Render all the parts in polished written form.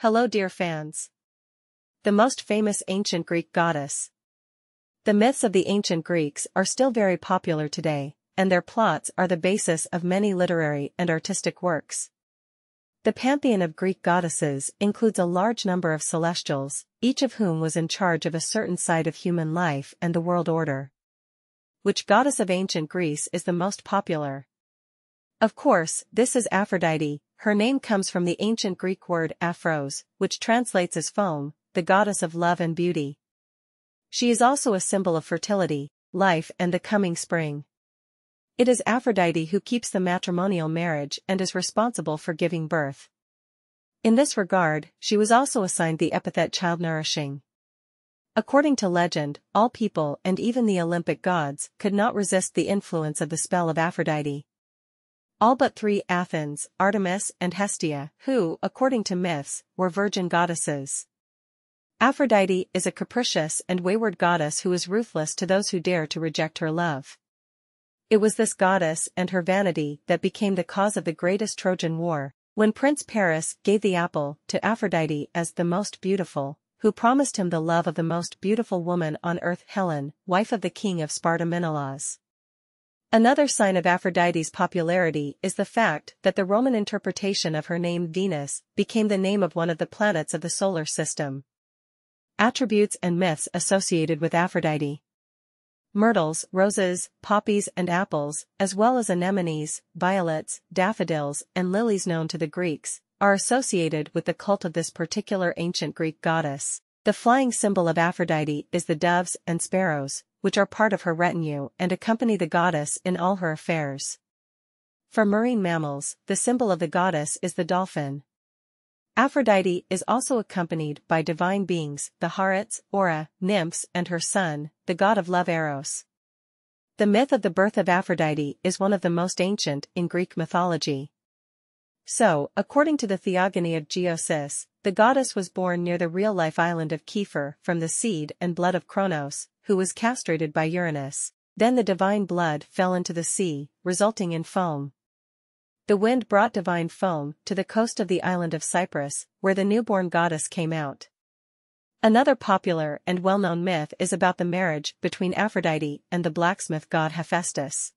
Hello dear fans. The most famous ancient Greek goddess. The myths of the ancient Greeks are still very popular today, and their plots are the basis of many literary and artistic works. The pantheon of Greek goddesses includes a large number of celestials, each of whom was in charge of a certain side of human life and the world order. Which goddess of ancient Greece is the most popular? Of course, this is Aphrodite. Her name comes from the ancient Greek word aphros, which translates as foam, the goddess of love and beauty. She is also a symbol of fertility, life and the coming spring. It is Aphrodite who keeps the matrimonial marriage and is responsible for giving birth. In this regard, she was also assigned the epithet child-nourishing. According to legend, all people and even the Olympic gods could not resist the influence of the spell of Aphrodite. All but three: Athens, Artemis and Hestia, who, according to myths, were virgin goddesses. Aphrodite is a capricious and wayward goddess who is ruthless to those who dare to reject her love. It was this goddess and her vanity that became the cause of the greatest Trojan War, when Prince Paris gave the apple to Aphrodite as the most beautiful, who promised him the love of the most beautiful woman on earth, Helen, wife of the king of Sparta Menelaus. Another sign of Aphrodite's popularity is the fact that the Roman interpretation of her name Venus became the name of one of the planets of the solar system. Attributes and myths associated with Aphrodite. Myrtles, roses, poppies and apples, as well as anemones, violets, daffodils and lilies known to the Greeks, are associated with the cult of this particular ancient Greek goddess. The flying symbol of Aphrodite is the doves and sparrows, which are part of her retinue and accompany the goddess in all her affairs. For marine mammals, the symbol of the goddess is the dolphin. Aphrodite is also accompanied by divine beings, the Harites, Aura, nymphs and her son, the god of love Eros. The myth of the birth of Aphrodite is one of the most ancient in Greek mythology. So, according to the Theogony of Geosis, the goddess was born near the real-life island of Kiefer from the seed and blood of Kronos, who was castrated by Uranus. Then the divine blood fell into the sea, resulting in foam. The wind brought divine foam to the coast of the island of Cyprus, where the newborn goddess came out. Another popular and well-known myth is about the marriage between Aphrodite and the blacksmith god Hephaestus.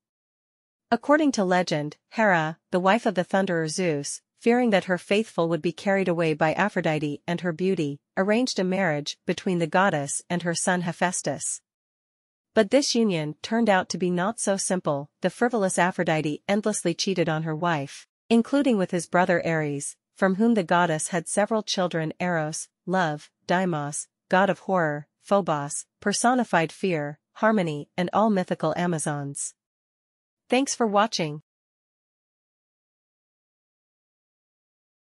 According to legend, Hera, the wife of the thunderer Zeus, fearing that her faithful would be carried away by Aphrodite and her beauty, arranged a marriage between the goddess and her son Hephaestus. But this union turned out to be not so simple. The frivolous Aphrodite endlessly cheated on her wife, including with his brother Ares, from whom the goddess had several children: Eros, love; Deimos, god of horror; Phobos, personified fear, harmony and all mythical Amazons. Thanks for watching.